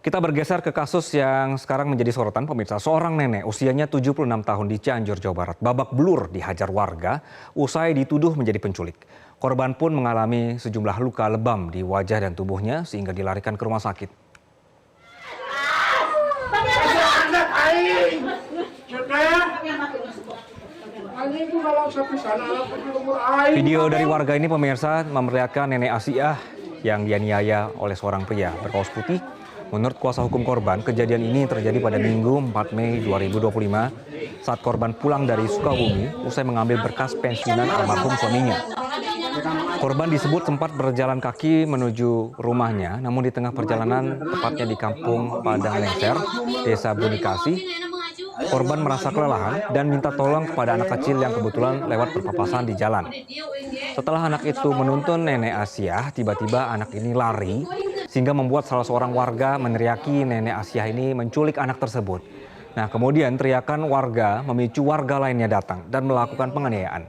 Kita bergeser ke kasus yang sekarang menjadi sorotan pemirsa. Seorang nenek usianya 76 tahun di Cianjur, Jawa Barat, babak belur dihajar warga usai dituduh menjadi penculik. Korban pun mengalami sejumlah luka lebam di wajah dan tubuhnya sehingga dilarikan ke rumah sakit. Video dari warga ini pemirsa memperlihatkan nenek Asiah yang dianiaya oleh seorang pria berkaos putih. Menurut kuasa hukum korban, kejadian ini terjadi pada Minggu 4 Mei 2025 saat korban pulang dari Sukabumi usai mengambil berkas pensiunan almarhum suaminya. Korban disebut sempat berjalan kaki menuju rumahnya, namun di tengah perjalanan, tepatnya di kampung Padang Lengser, Desa Bunikasi, korban merasa kelelahan dan minta tolong kepada anak kecil yang kebetulan lewat berpapasan di jalan. Setelah anak itu menuntun nenek Asiah, tiba-tiba anak ini lari sehingga membuat salah seorang warga meneriaki nenek Asiah ini menculik anak tersebut. Nah, kemudian teriakan warga memicu warga lainnya datang dan melakukan penganiayaan.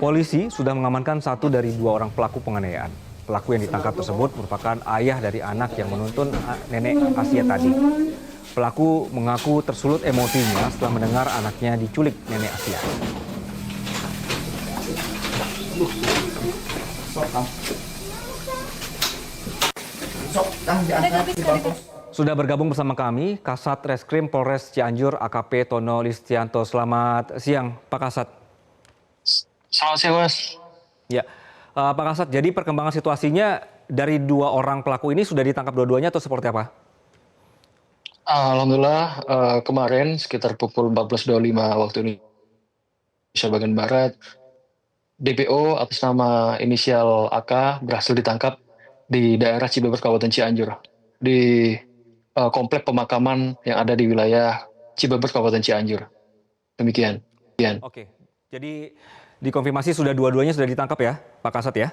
Polisi sudah mengamankan satu dari dua orang pelaku penganiayaan. Pelaku yang ditangkap tersebut merupakan ayah dari anak yang menuntun nenek Asiah tadi. Pelaku mengaku tersulut emosinya setelah mendengar anaknya diculik nenek Asiah. Sudah bergabung bersama kami Kasat Reskrim Polres Cianjur AKP Tono Listianto. Selamat siang Pak Kasat. Selamat siang Mas. Ya, Pak Kasat, jadi perkembangan situasinya dari dua orang pelaku ini sudah ditangkap dua-duanya atau seperti apa? Alhamdulillah kemarin sekitar pukul 14.25 waktu Indonesia bagian Barat, DPO atas nama inisial AK berhasil ditangkap di daerah Cibeber, Kabupaten Cianjur, di komplek pemakaman yang ada di wilayah Cibeber, Kabupaten Cianjur. Demikian. Oke, jadi dikonfirmasi sudah dua-duanya sudah ditangkap ya, Pak Kasat ya?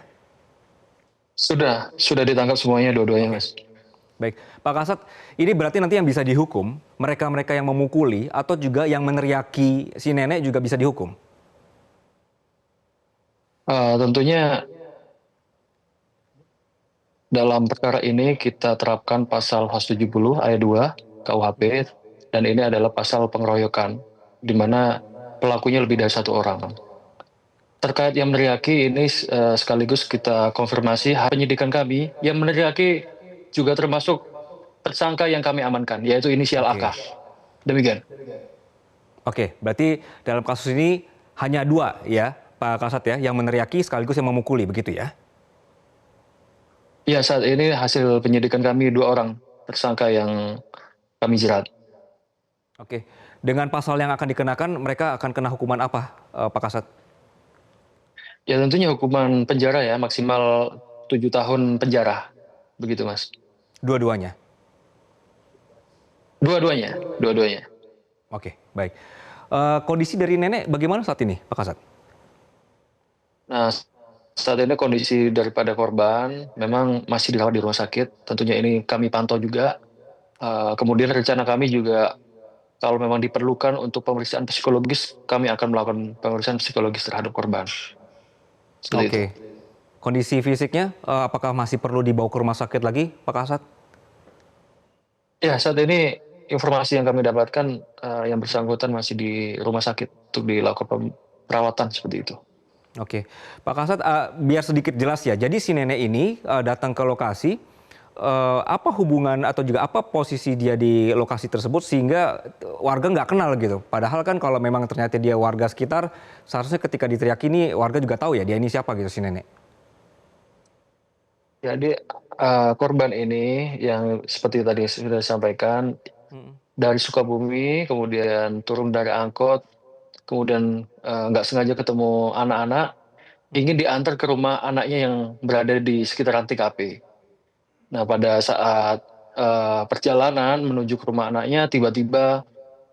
Sudah ditangkap semuanya dua-duanya, Mas. Baik, Pak Kasat, ini berarti nanti yang bisa dihukum mereka-mereka yang memukuli atau juga yang meneriaki si nenek juga bisa dihukum? Tentunya dalam perkara ini kita terapkan pasal 170 ayat 2 KUHP, dan ini adalah pasal pengeroyokan, di mana pelakunya lebih dari satu orang. Terkait yang meneriaki ini sekaligus kita konfirmasi penyidikan kami, yang meneriaki juga termasuk tersangka yang kami amankan, yaitu inisial AK. Demikian. Oke, berarti dalam kasus ini hanya dua ya Pak Kasat ya, yang meneriaki sekaligus yang memukuli, begitu ya? Ya, saat ini hasil penyidikan kami dua orang tersangka yang kami jerat. Oke, dengan pasal yang akan dikenakan, mereka akan kena hukuman apa, Pak Kasat? Ya tentunya hukuman penjara ya, maksimal 7 tahun penjara. Begitu Mas. Dua-duanya? Dua-duanya. Oke, baik. Kondisi dari nenek bagaimana saat ini, Pak Kasat? Nah, saat ini kondisi daripada korban memang masih dirawat di rumah sakit. Tentunya ini kami pantau juga. Kemudian rencana kami juga kalau memang diperlukan untuk pemeriksaan psikologis, kami akan melakukan pemeriksaan psikologis terhadap korban. Seperti itu. Kondisi fisiknya apakah masih perlu dibawa ke rumah sakit lagi, Pak Kasat? Ya, saat ini informasi yang kami dapatkan yang bersangkutan masih di rumah sakit untuk dilakukan perawatan seperti itu. Oke, Pak Kasat, biar sedikit jelas ya. Jadi si nenek ini datang ke lokasi, apa hubungan atau juga apa posisi dia di lokasi tersebut sehingga warga nggak kenal gitu. Padahal kan kalau memang ternyata dia warga sekitar, seharusnya ketika diteriaki ini warga juga tahu ya dia ini siapa gitu si nenek. Jadi korban ini yang seperti tadi sudah disampaikan, dari Sukabumi, kemudian turun dari angkot, kemudian nggak sengaja ketemu anak-anak, ingin diantar ke rumah anaknya yang berada di sekitaran TKP. Nah, pada saat perjalanan menuju ke rumah anaknya, tiba-tiba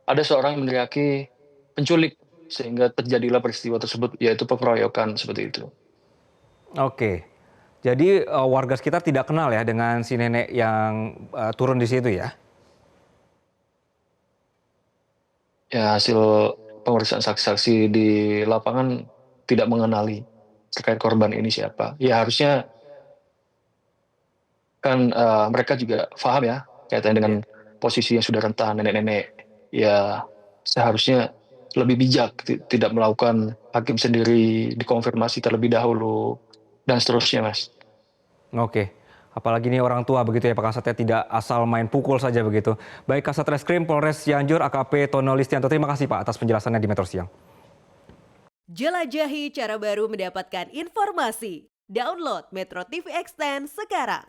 ada seorang yang meneriaki penculik, sehingga terjadilah peristiwa tersebut, yaitu pengeroyokan seperti itu. Oke, jadi warga sekitar tidak kenal ya dengan si nenek yang turun di situ ya? Ya, hasil pemeriksaan saksi-saksi di lapangan tidak mengenali terkait korban ini siapa. Ya harusnya kan mereka juga paham ya, kaitannya dengan Iya. posisi yang sudah rentan, nenek-nenek. Ya seharusnya lebih bijak, tidak melakukan hakim sendiri, dikonfirmasi terlebih dahulu, dan seterusnya, Mas. Oke. Apalagi ini orang tua begitu ya Pak Kasat ya, tidak asal main pukul saja begitu. Baik Kasat Reskrim Polres Cianjur AKP Tono Listianto, terima kasih Pak atas penjelasannya di Metro Siang. Jelajahi cara baru mendapatkan informasi. Download Metro TV Extend sekarang.